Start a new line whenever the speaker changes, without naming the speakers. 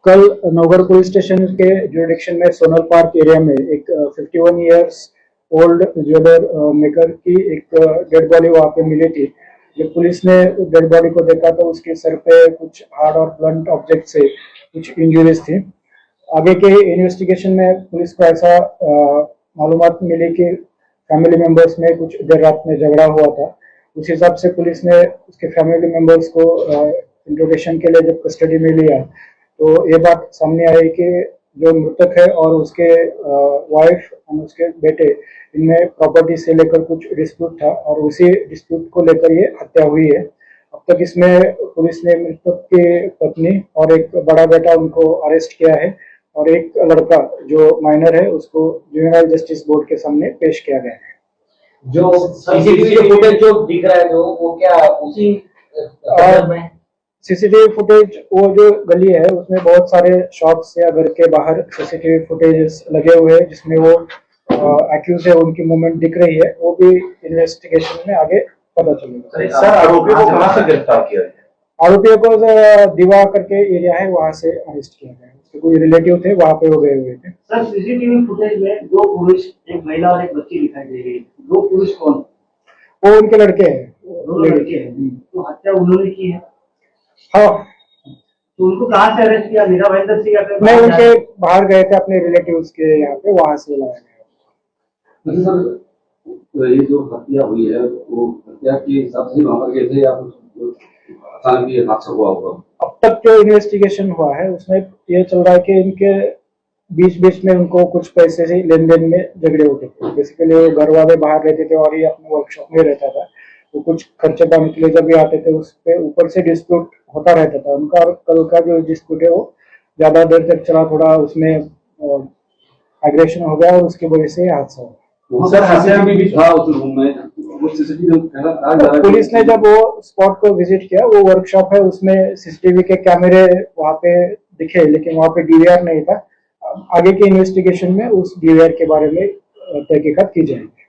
कल Naugarh police station के jurisdiction में सोनल पार्क एरिया में एक 51 ईयर्स ओल्ड ज्वेलर मेकर की एक डेड बॉडी वहां पे मिली थी। जब पुलिस ने डेड बॉडी को देखा तो उसके सर पे कुछ हार्ड और ब्लंट ऑब्जेक्ट से कुछ इंजरीज थी। आगे के इन्वेस्टिगेशन में पुलिस को ऐसा मालूमात मिली कि फैमिली मेंबर्स में कुछ देर रात में झगड़ा हुआ था। उस हिसाब से पुलिस ने उसके फैमिली मेंबर्स को इंट्रोगेशन के लिए जब कस्टडी में लिया तो ये बात सामने आई कि जो मृतक है और उसके वाइफ और उसके बेटे इनमें प्रॉपर्टी से लेकर कुछ डिस्प्यूट था और उसी डिस्प्यूट को लेकर ये हत्या हुई है। अब तक इसमें पुलिस ने मृतक की पत्नी और एक बड़ा बेटा उनको अरेस्ट किया है और एक लड़का जो माइनर है उसको जुवेनाइल जस्टिस बोर्ड के सामने पेश किया गया है।
जो सीसीटीवी फुटेज जो दिख रहा है जो वो क्या उसी में
सीसीटीवी फुटेज वो जो गली है उसमें बहुत सारे शॉप्स या घर के बाहर सीसीटीवी फुटेज लगे हुए हैं जिसमें वो एक्यूज है उनकी मूवमेंट दिख रही है। वो भी इन्वेस्टिगेशन में आगे पता चलेगा।
सर आरोपियों को कहां से गिरफ्तार किया है?
आरोपियों को दीवा करके एरिया है वहां से अरेस्ट किया गया। उसके कोई रिलेटिव थे वहां पे वो गए हुए थे।
सर सीसीटीवी फुटेज में दो पुरुष एक महिला और एक बच्ची दिखाई दे रही है। दो पुरुष कौन?
वो उनके लड़के हैं।
दो लड़के हैं। तो हत्या उन्होंने की है।
हाँ।
तो उनको कहाँ से अरेस्ट किया? मीरा भाईंदर सिंह या फिर
नहीं, उनके बाहर गए थे अपने रिलेटिव्स के यहाँ पे, वहां से लाया गया।
सर ये जो हत्या हुई है वो हत्या के हिसाब से मामला गए थे या अचानक ये हादसा हुआ होगा?
अब तक जो इन्वेस्टिगेशन हुआ है उसमें ये चल रहा है कि इनके बीच बीच में उनको कुछ पैसे से लेन देन में झगड़े होते थे। बेसिकली वो घर वाले बाहर रहते थे और ये अपने वर्कशॉप में रहता था। तो कुछ खर्चे पाने के लिए जब भी आते थे उस पे ऊपर से डिस्प्यूट होता रहता था उनका। और कल का जो डिस्प्यूट है वो ज्यादा देर तक चला, थोड़ा उसमें एग्रेशन हो गया और उसकी वजह से हादसा हुआ।
सर सीसीटीवी भी था उस रूम में, वो सीसीटीवी
पुलिस ने जब वो स्पॉट को विजिट किया, वो वर्कशॉप है उसमें सीसीटीवी के कैमरे वहां पे दिखे लेकिन वहां पे डीवीआर नहीं था। आगे के इन्वेस्टिगेशन में उस डीवीआर के बारे में तहकीकात की जाएगी।